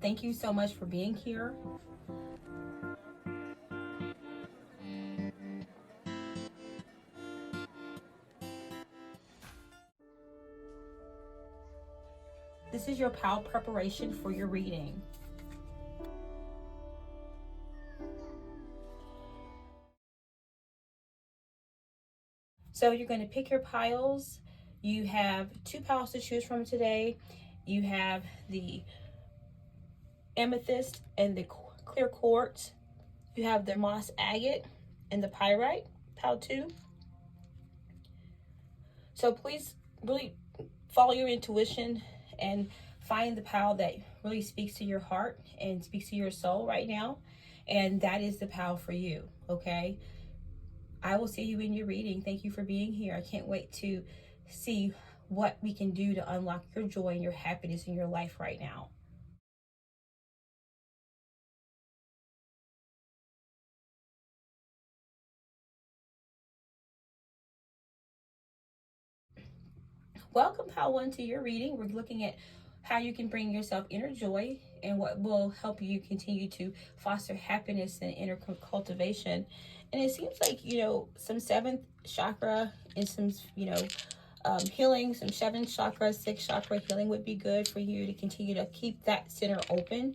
Thank you so much for being here. This is your PAL preparation for your reading. So you're going to pick your piles. You have 2 piles to choose from today. You have the amethyst and the clear quartz. You have the moss agate and the pyrite, pile 2. So please really follow your intuition and find the pile that really speaks to your heart and speaks to your soul right now. And that is the pile for you, okay? I will see you in your reading. Thank you for being here. I can't wait to see what we can do to unlock your joy and your happiness in your life right now. Welcome, Pile 1, to your reading. We're looking at how you can bring yourself inner joy and what will help you continue to foster happiness and inner cultivation. And it seems like, some 7th chakra and some, healing, some 7th chakra, 6th chakra healing would be good for you to continue to keep that center open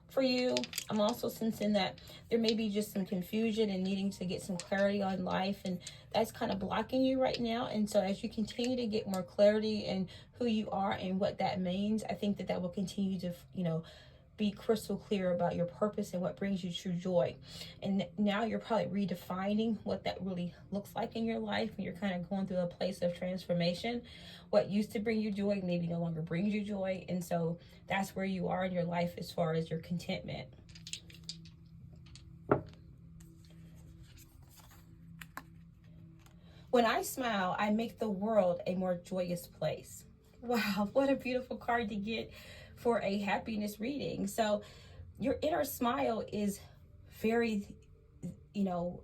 for you. I'm also sensing that there may be just some confusion and needing to get some clarity on life, and that's kind of blocking you right now. And so as you continue to get more clarity in who you are and what that means, I think that that will continue to, be crystal clear about your purpose and what brings you true joy. And now you're probably redefining what that really looks like in your life, and you're kind of going through a place of transformation. What used to bring you joy maybe no longer brings you joy, and so that's where you are in your life as far as your contentment. When I smile, I make the world a more joyous place. Wow, what a beautiful card to get for a happiness reading. So your inner smile is very, your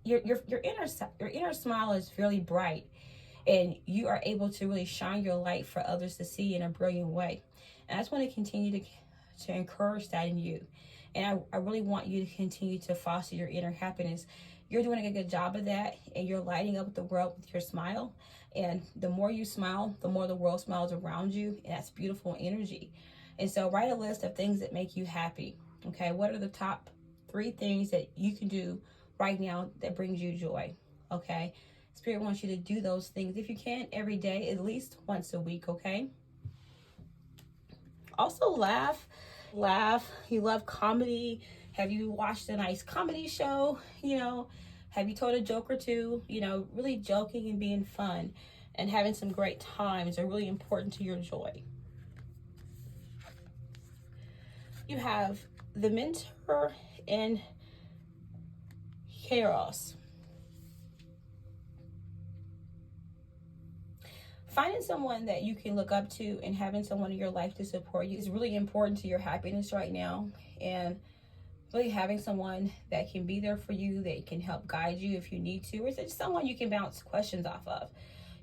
inner smile is really bright, and you are able to really shine your light for others to see in a brilliant way. And I just want to continue to encourage that in you. And I really want you to continue to foster your inner happiness. You're doing a good job of that, and you're lighting up the world with your smile. And the more you smile, the more the world smiles around you, and that's beautiful energy. And so write a list of things that make you happy. Okay, what are the top 3 things that you can do right now that brings you joy? Okay, Spirit wants you to do those things, if you can, every day, at least once a week. Okay, also laugh. You love comedy. Have you watched a nice comedy show? Have you told a joke or two? Really joking and being fun and having some great times are really important to your joy. You have the mentor and Kairos. Finding someone that you can look up to and having someone in your life to support you is really important to your happiness right now. And really having someone that can be there for you, that can help guide you if you need to, or is it someone you can bounce questions off of?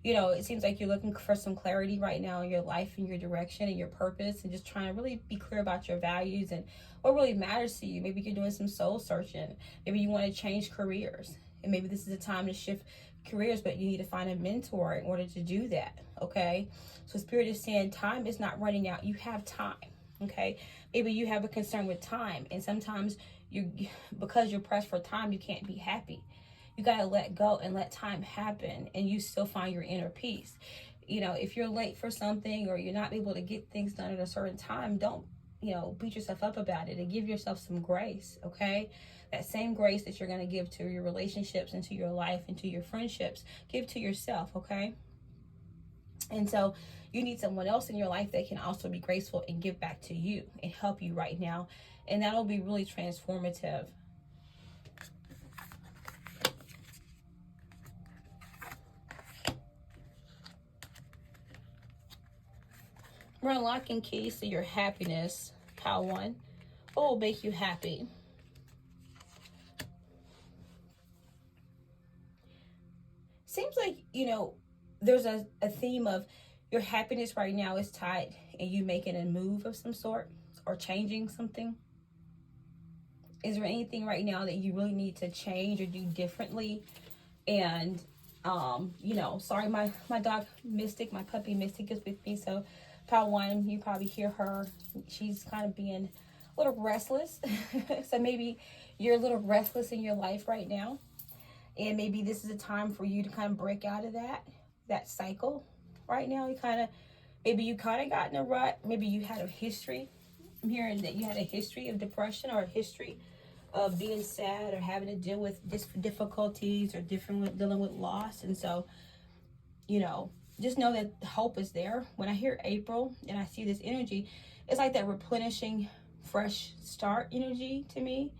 It seems like you're looking for some clarity right now in your life and your direction and your purpose, and just trying to really be clear about your values and what really matters to you. Maybe you're doing some soul searching. Maybe you want to change careers, and maybe this is a time to shift careers, but you need to find a mentor in order to do that. Okay, so Spirit is saying time is not running out. You have time. Okay, maybe you have a concern with time, and sometimes because you're pressed for time, you can't be happy. You got to let go and let time happen, and you still find your inner peace. If you're late for something or you're not able to get things done at a certain time, don't beat yourself up about it, and give yourself some grace. Okay, that same grace that you're going to give to your relationships and to your life and to your friendships, give to yourself. Okay, and so you need someone else in your life that can also be graceful and give back to you and help you right now, and that'll be really transformative. We're unlocking keys to your happiness, pile 1. What will make you happy? Seems like, there's a theme of your happiness right now is tied and you making a move of some sort. or changing something? Is there anything right now that you really need to change or do differently? And sorry, my dog Mystic, my puppy Mystic, is with me. So pile one, you probably hear her. She's kind of being a little restless. So maybe you're a little restless in your life right now, and maybe this is a time for you to kind of break out of that cycle right now. Maybe you kind of got in a rut. Maybe you had a history. I'm hearing that you had a history of depression or a history of being sad or having to deal with difficulties or dealing with loss. And so, just know that hope is there. When I hear April and I see this energy, it's like that replenishing, fresh start energy to me.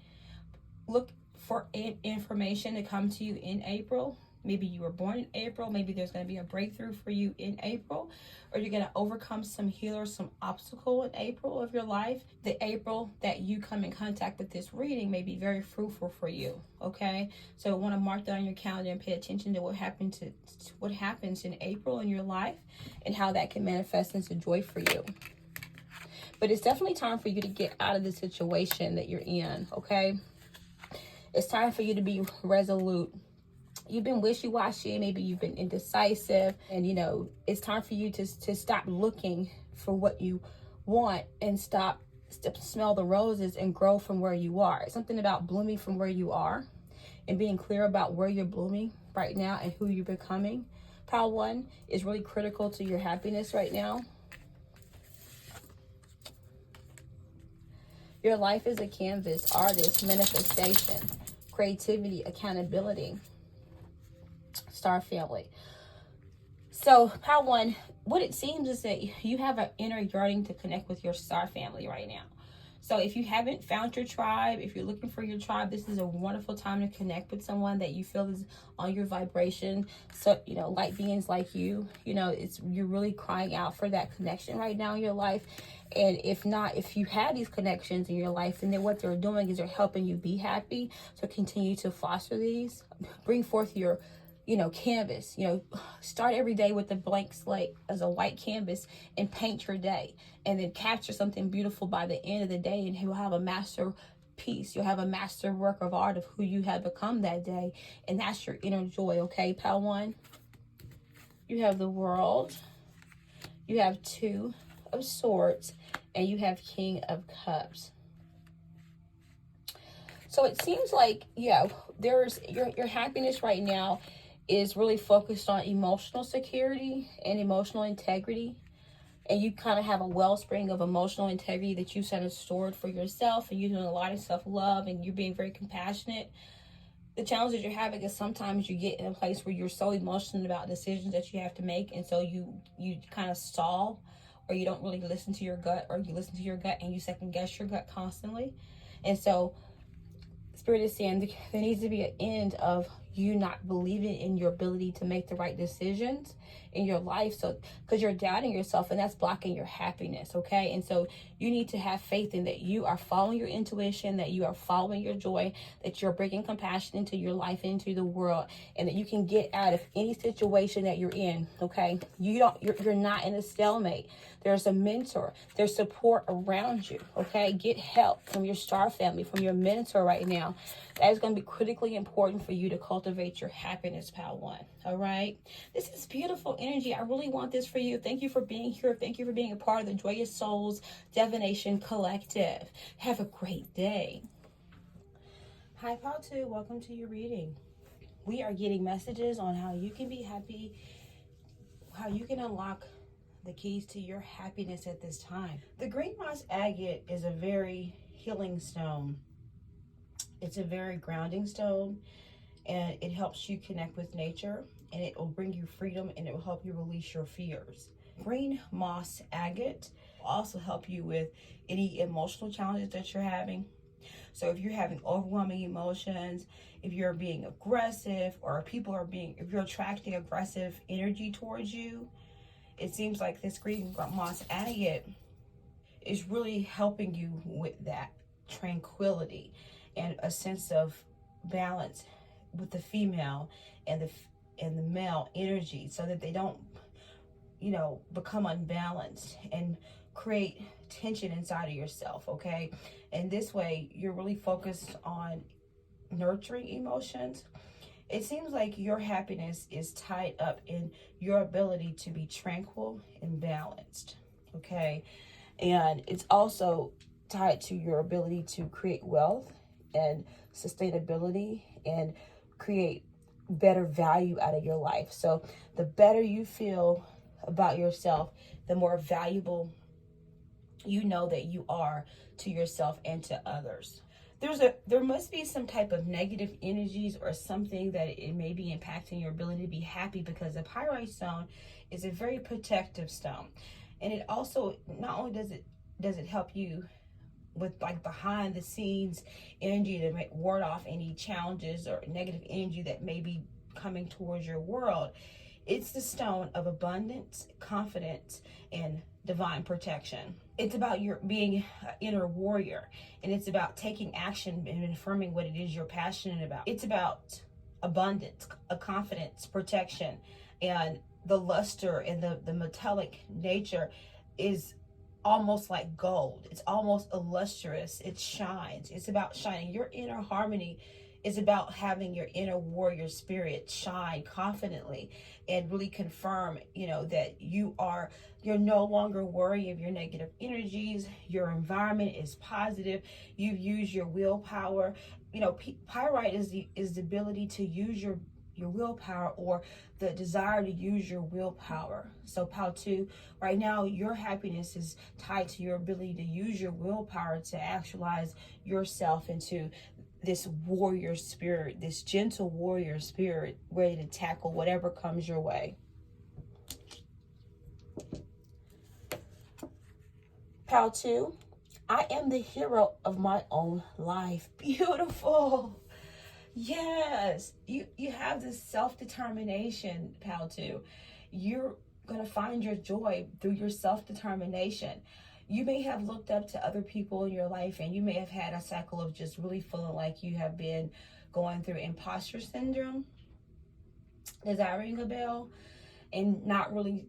Look for information to come to you in April. Maybe you were born in April. Maybe there's going to be a breakthrough for you in April, or you're going to overcome some healer, some obstacle in April of your life. The April that you come in contact with this reading may be very fruitful for you. Okay, so I want to mark that on your calendar and pay attention to what happens in April in your life and how that can manifest into joy for you. But it's definitely time for you to get out of the situation that you're in. Okay, it's time for you to be resolute. You've been wishy-washy, maybe you've been indecisive, and it's time for you to stop looking for what you want and stop smell the roses and grow from where you are. It's something about blooming from where you are and being clear about where you're blooming right now and who you're becoming. Pile one is really critical to your happiness right now. Your life is a canvas, artist, manifestation, creativity, accountability. Star family. So pile one, what it seems is that you have an inner yearning to connect with your star family right now. So if you haven't found your tribe, if you're looking for your tribe, this is a wonderful time to connect with someone that you feel is on your vibration. So, light beings like you're really crying out for that connection right now in your life. And if not, if you have these connections in your life, then what they're doing is they're helping you be happy. So continue to foster these. Bring forth your canvas. Start every day with a blank slate as a white canvas and paint your day, and then capture something beautiful by the end of the day, and you'll have a masterpiece. You'll have a master work of art of who you have become that day, and that's your inner joy. Okay, pile one, you have the World, you have Two of Swords, and you have King of Cups. So it seems like, there's your happiness right now is really focused on emotional security and emotional integrity. And you kind of have a wellspring of emotional integrity that you set stored for yourself, and you're doing a lot of self-love and you're being very compassionate. The challenge that you're having is sometimes you get in a place where you're so emotional about decisions that you have to make, and so you kind of stall, or you don't really listen to your gut, or you listen to your gut and you second guess your gut constantly. And so Spirit is saying there needs to be an end of you not believing in your ability to make the right decisions in your life. So, because you're doubting yourself, and that's blocking your happiness. Okay. And so you need to have faith in that you are following your intuition, that you are following your joy, that you're bringing compassion into your life, into the world, and that you can get out of any situation that you're in. Okay. You're not in a stalemate. There's a mentor, there's support around you. Okay. Get help from your star family, from your mentor right now. That is going to be critically important for you to cultivate your happiness, pile one. All right. This is beautiful energy. I really want this for you. Thank you for being here. Thank you for being a part of the Joyous Souls Divination Collective. Have a great day. Hi, pile two. Welcome to your reading. We are getting messages on how you can be happy, how you can unlock the keys to your happiness at this time. The green moss agate is a very healing stone. It's a very grounding stone, and it helps you connect with nature, and it will bring you freedom, and it will help you release your fears. Green moss agate will also help you with any emotional challenges that you're having. So if you're having overwhelming emotions, if you're being aggressive, or if you're attracting aggressive energy towards you, it seems like this green moss agate is really helping you with that tranquility and a sense of balance with the female and the male energy, so that they don't become unbalanced and create tension inside of yourself, okay? And this way, you're really focused on nurturing emotions. It seems like your happiness is tied up in your ability to be tranquil and balanced, okay? And it's also tied to your ability to create wealth and sustainability and create better value out of your life. So the better you feel about yourself, the more valuable you know that you are to yourself and to others. There must be some type of negative energies or something that it may be impacting your ability to be happy, because the pyrite stone is a very protective stone. And it also, not only does it help you with like behind the scenes energy to ward off any challenges or negative energy that may be coming towards your world. It's the stone of abundance, confidence, and divine protection. It's about your being an inner warrior, and it's about taking action and affirming what it is you're passionate about. It's about abundance, a confidence, protection, and the luster and the metallic nature is almost like gold. It's almost illustrious. It shines. It's about shining. Your inner harmony is about having your inner warrior spirit shine confidently and really confirm, that you're no longer worried of your negative energies. Your environment is positive. You use your willpower. Pyrite is the ability to use your willpower, or the desire to use your willpower. So Pal 2, right now your happiness is tied to your ability to use your willpower to actualize yourself into this warrior spirit, this gentle warrior spirit, ready to tackle whatever comes your way. Pal 2, I am the hero of my own life. Beautiful. Yes, you have this self-determination, Pal 2. You're going to find your joy through your self-determination. You may have looked up to other people in your life, and you may have had a cycle of just really feeling like you have been going through imposter syndrome. Does that ring a bell? And not really,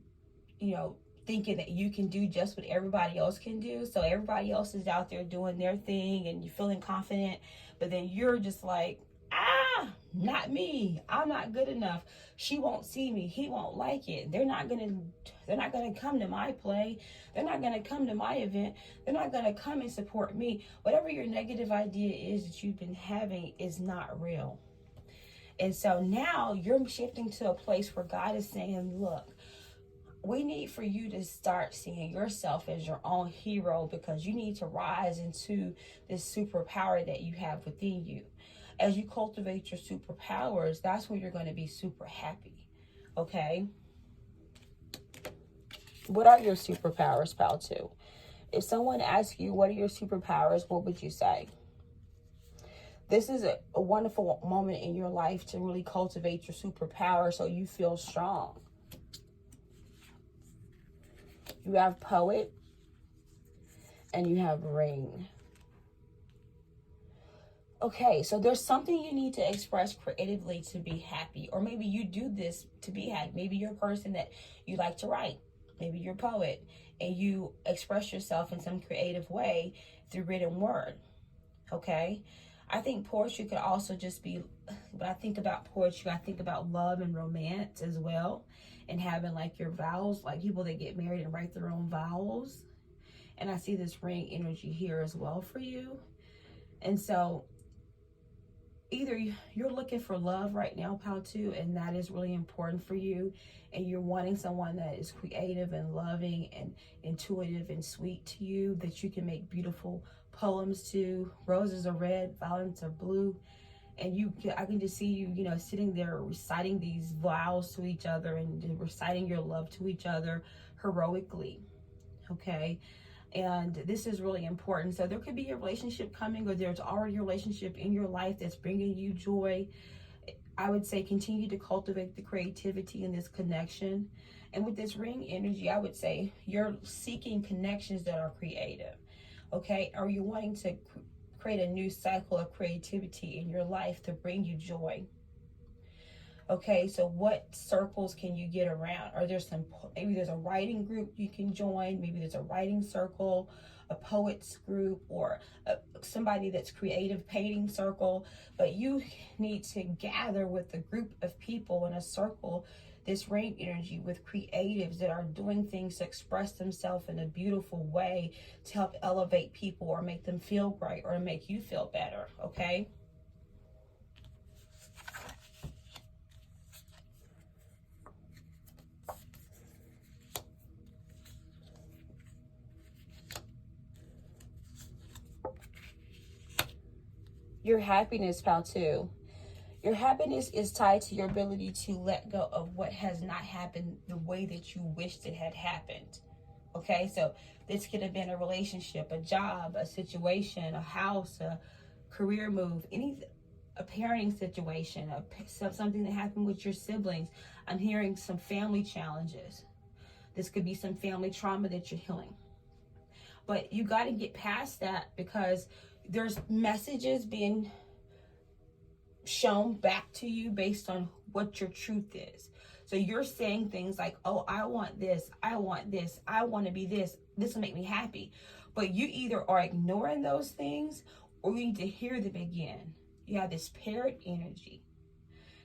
thinking that you can do just what everybody else can do. So everybody else is out there doing their thing and you're feeling confident, but then you're just like, not me. I'm not good enough. She won't see me. He won't like it. They're not gonna come to my play. They're not gonna come to my event. They're not gonna come and support me. Whatever your negative idea is that you've been having is not real. And so now you're shifting to a place where God is saying, look, we need for you to start seeing yourself as your own hero, because you need to rise into this superpower that you have within you. As you cultivate your superpowers, that's when you're going to be super happy. Okay? What are your superpowers, Pal 2? If someone asks you, what are your superpowers, what would you say? This is a wonderful moment in your life to really cultivate your superpower so you feel strong. You have poet and you have ring. Okay, so there's something you need to express creatively to be happy. Or maybe you do this to be happy. Maybe you're a person that you like to write. Maybe you're a poet and you express yourself in some creative way through written word. Okay? I think poetry could also just be, when I think about poetry, I think about love and romance as well. And having like your vows, like people that get married and write their own vows. And I see this ring energy here as well for you. And so either you're looking for love right now, Pal 2, and that is really important for you, and you're wanting someone that is creative and loving and intuitive and sweet to you, that you can make beautiful poems to. Roses are red, violets are blue, and I can just see you, sitting there reciting these vows to each other and reciting your love to each other heroically. Okay? And this is really important. So there could be a relationship coming, or there's already a relationship in your life that's bringing you joy. I would say continue to cultivate the creativity in this connection. And with this ring energy, I would say you're seeking connections that are creative. Okay? Are you wanting to create a new cycle of creativity in your life to bring you joy? Okay, so what circles can you get around? Are there some, maybe there's a writing group you can join, maybe there's a writing circle, a poets group, or somebody that's creative painting circle. But you need to gather with a group of people in a circle, this rain energy, with creatives that are doing things to express themselves in a beautiful way to help elevate people or make them feel great or make you feel better. Okay. Your happiness, pal, too. Your happiness is tied to your ability to let go of what has not happened the way that you wished it had happened. Okay, so this could have been a relationship, a job, a situation, a house, a career move, a parenting situation, something that happened with your siblings. I'm hearing some family challenges. This could be some family trauma that you're healing. But you got to get past that, because there's messages being shown back to you based on what your truth is. So you're saying things like, oh, I want this, I want this, I want to be this will make me happy. But you either are ignoring those things, or you need to hear them again. You have this parrot energy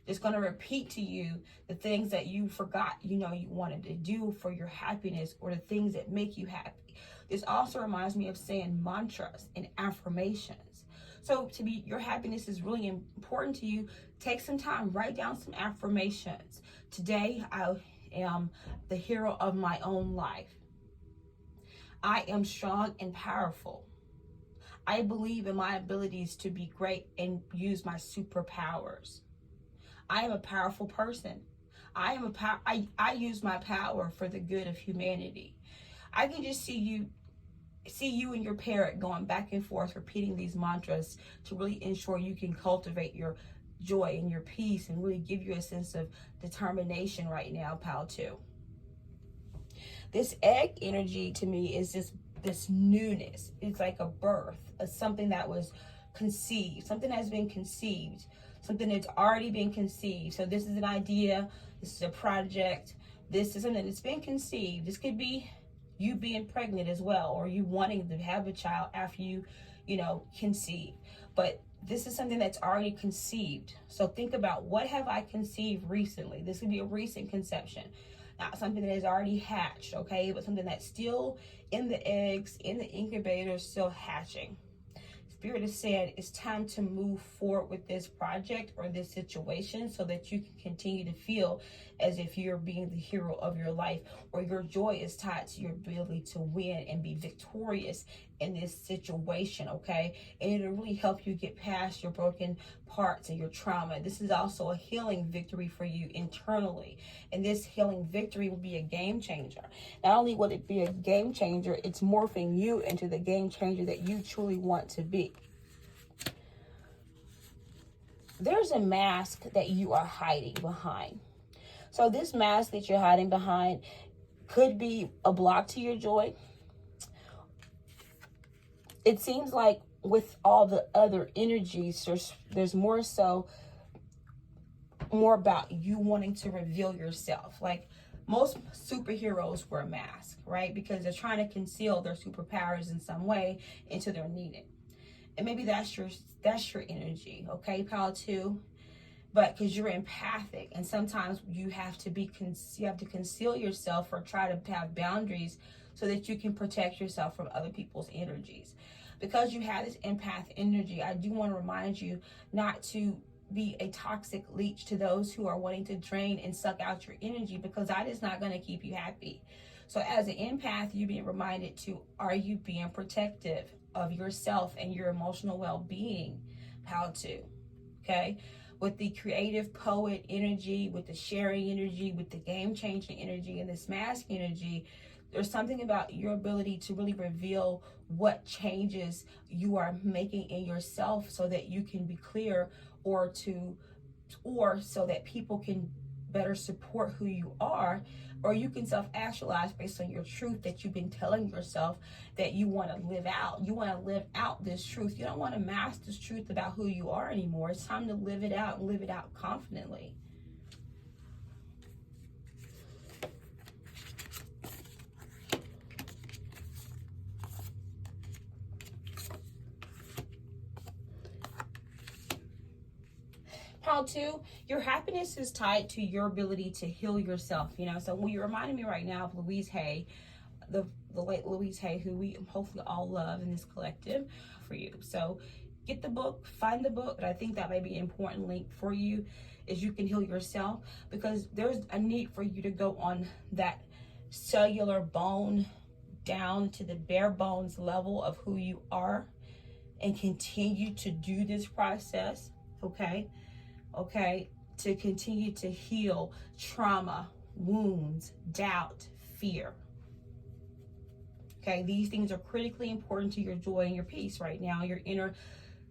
that's going to repeat to you the things that you forgot, you wanted to do for your happiness, or the things that make you happy. This also reminds me of saying mantras and affirmations. So your happiness is really important to you. Take some time, write down some affirmations. Today, I am the hero of my own life. I am strong and powerful. I believe in my abilities to be great and use my superpowers. I am a powerful person. I use my power for the good of humanity. I can just see you and your parrot going back and forth, repeating these mantras to really ensure you can cultivate your joy and your peace, and really give you a sense of determination right now, pal, too. This egg energy to me is this newness. It's like a birth, something that was conceived, something has been conceived, something that's already been conceived. So this is an idea, this is a project, this is something that's been conceived. This could be you being pregnant as well, or you wanting to have a child after you conceive. But this is something that's already conceived. So think about, what have I conceived recently? This could be a recent conception, not something that is already hatched, okay? But something that's still in the eggs, in the incubator, still hatching. Spirit is saying it's time to move forward with this project or this situation, so that you can continue to feel as if you're being the hero of your life, or your joy is tied to your ability to win and be victorious in this situation, okay? And it'll really help you get past your broken parts and your trauma. This is also a healing victory for you internally. And this healing victory will be a game changer. Not only will it be a game changer, it's morphing you into the game changer that you truly want to be. There's a mask that you are hiding behind. So this mask that you're hiding behind could be a block to your joy. It seems like with all the other energies, there's more about you wanting to reveal yourself. Like most superheroes wear masks, right? Because they're trying to conceal their superpowers in some way until they're needed. And maybe that's your energy, okay, pal, too. But because you're empathic, and sometimes you have to conceal yourself or try to have boundaries so that you can protect yourself from other people's energies. Because you have this empath energy, I do want to remind you not to be a toxic leech to those who are wanting to drain and suck out your energy, because that is not going to keep you happy. So as an empath, you're being reminded to, are you being protective of yourself and your emotional well-being? How to, okay? With the creative poet energy, with the sharing energy, with the game-changing energy, and this mask energy, there's something about your ability to really reveal what changes you are making in yourself, so that you can be clear, or so that people can better support who you are, or you can self-actualize based on your truth that you've been telling yourself that you want to live out. You want to live out this truth. You don't want to mask this truth about who you are anymore. It's time to live it out, and live it out confidently. pile two, your happiness is tied to your ability to heal yourself, you know. So when you reminded me right now of Louise Hay, the late Louise Hay, who we hopefully all love in this collective, for you. So get the book, find the book. But I think that may be an important link for you, is you can heal yourself, because there's a need for you to go on that cellular bone down to the bare bones level of who you are and continue to do this process, okay? To continue to heal trauma, wounds, doubt, fear. Okay, these things are critically important to your joy and your peace right now, your inner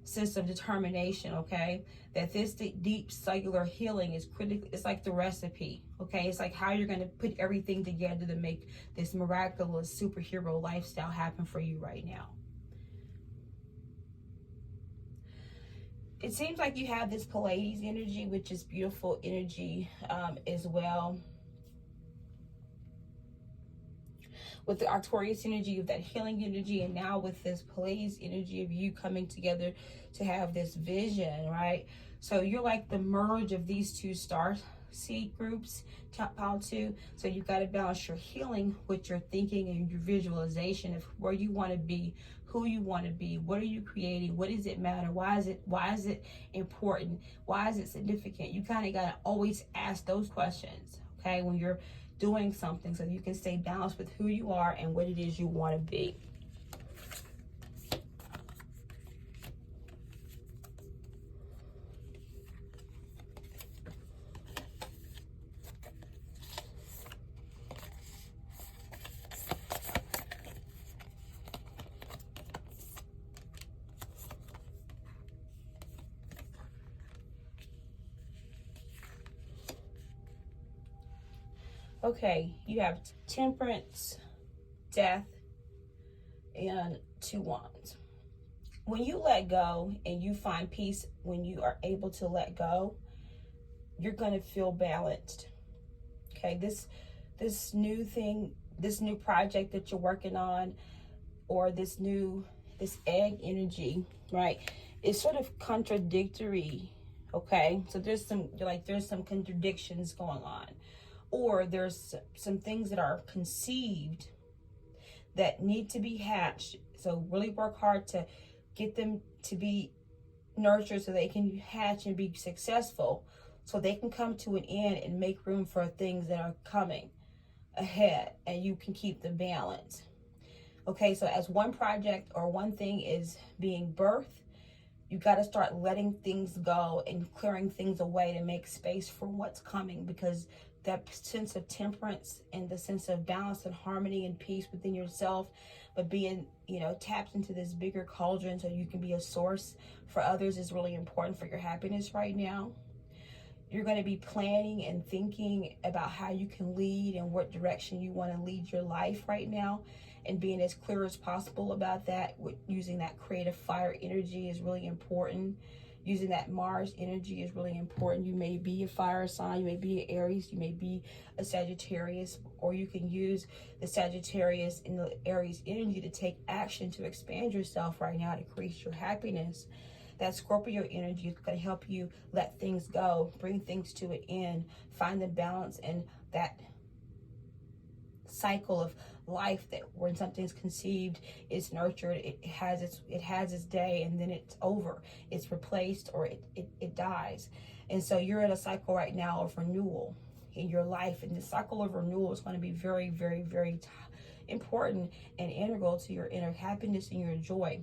sense of determination, okay? That this deep cellular healing is critical. It's like the recipe, okay? It's like how you're going to put everything together to make this miraculous superhero lifestyle happen for you right now. It seems like you have this Pleiades energy, which is beautiful energy as well. With the Arcturus energy of that healing energy, and now with this Pleiades energy of you coming together to have this vision, right? So you're like the merge of these two star seed groups, pile two. So you've got to balance your healing with your thinking and your visualization of where you want to be, who you want to be, what are you creating, what does it matter, why is it important, why is it significant? You kind of got to always ask those questions, okay, when you're doing something, so you can stay balanced with who you are and what it is you want to be. Okay, you have Temperance, Death, and 2 Wands. When you let go and you find peace, when you are able to let go, you're going to feel balanced. Okay, this new thing, this new project that you're working on, or this egg energy, right, is sort of contradictory. Okay, so there's some contradictions going on, or there's some things that are conceived that need to be hatched. So really work hard to get them to be nurtured so they can hatch and be successful, so they can come to an end and make room for things that are coming ahead, and you can keep the balance. Okay, so as one project or one thing is being birthed, you got to start letting things go and clearing things away to make space for what's coming, because that sense of temperance and the sense of balance and harmony and peace within yourself, but being, tapped into this bigger cauldron so you can be a source for others, is really important for your happiness right now. You're going to be planning and thinking about how you can lead and what direction you want to lead your life right now, and being as clear as possible about that. Using that creative fire energy is really important. Using that Mars energy is really important. You may be a fire sign, you may be an Aries, you may be a Sagittarius, or you can use the Sagittarius and the Aries energy to take action to expand yourself right now to increase your happiness. That Scorpio energy is going to help you let things go, bring things to an end, find the balance in that cycle of life, that when something's conceived, it's nurtured, it has its day, and then it's over, it's replaced, or it dies. And so you're in a cycle right now of renewal in your life, and the cycle of renewal is going to be very, very, very important and integral to your inner happiness and your joy.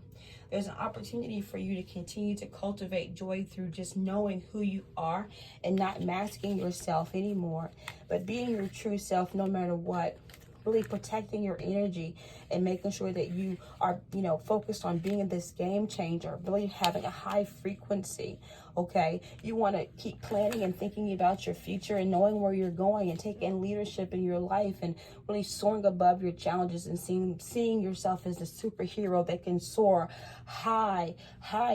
There's an opportunity for you to continue to cultivate joy through just knowing who you are and not masking yourself anymore, but being your true self no matter what. Really protecting your energy and making sure that you are, focused on being this game changer, really having a high frequency, okay? You want to keep planning and thinking about your future and knowing where you're going, and taking leadership in your life and really soaring above your challenges and seeing yourself as a superhero that can soar high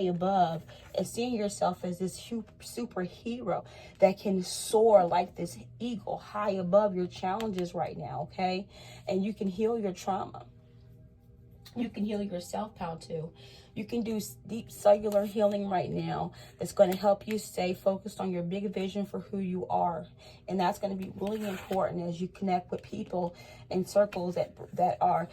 above, and seeing yourself as this superhero that can soar like this eagle high above your challenges right now, okay? And you can heal your trauma. You can heal yourself, pal, too. You can do deep cellular healing right now. That's going to help you stay focused on your big vision for who you are. And that's going to be really important as you connect with people in circles that are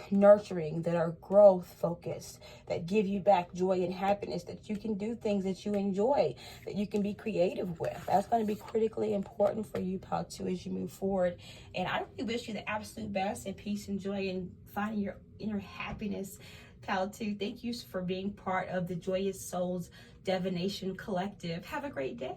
nurturing, that are growth focused, that give you back joy and happiness, that you can do things that you enjoy, that you can be creative with. That's going to be critically important for you, Pal 2, as you move forward. And I really wish you the absolute best and peace and joy and finding your inner happiness, Pal 2. Thank you for being part of the Joyous Souls Divination Collective. Have a great day.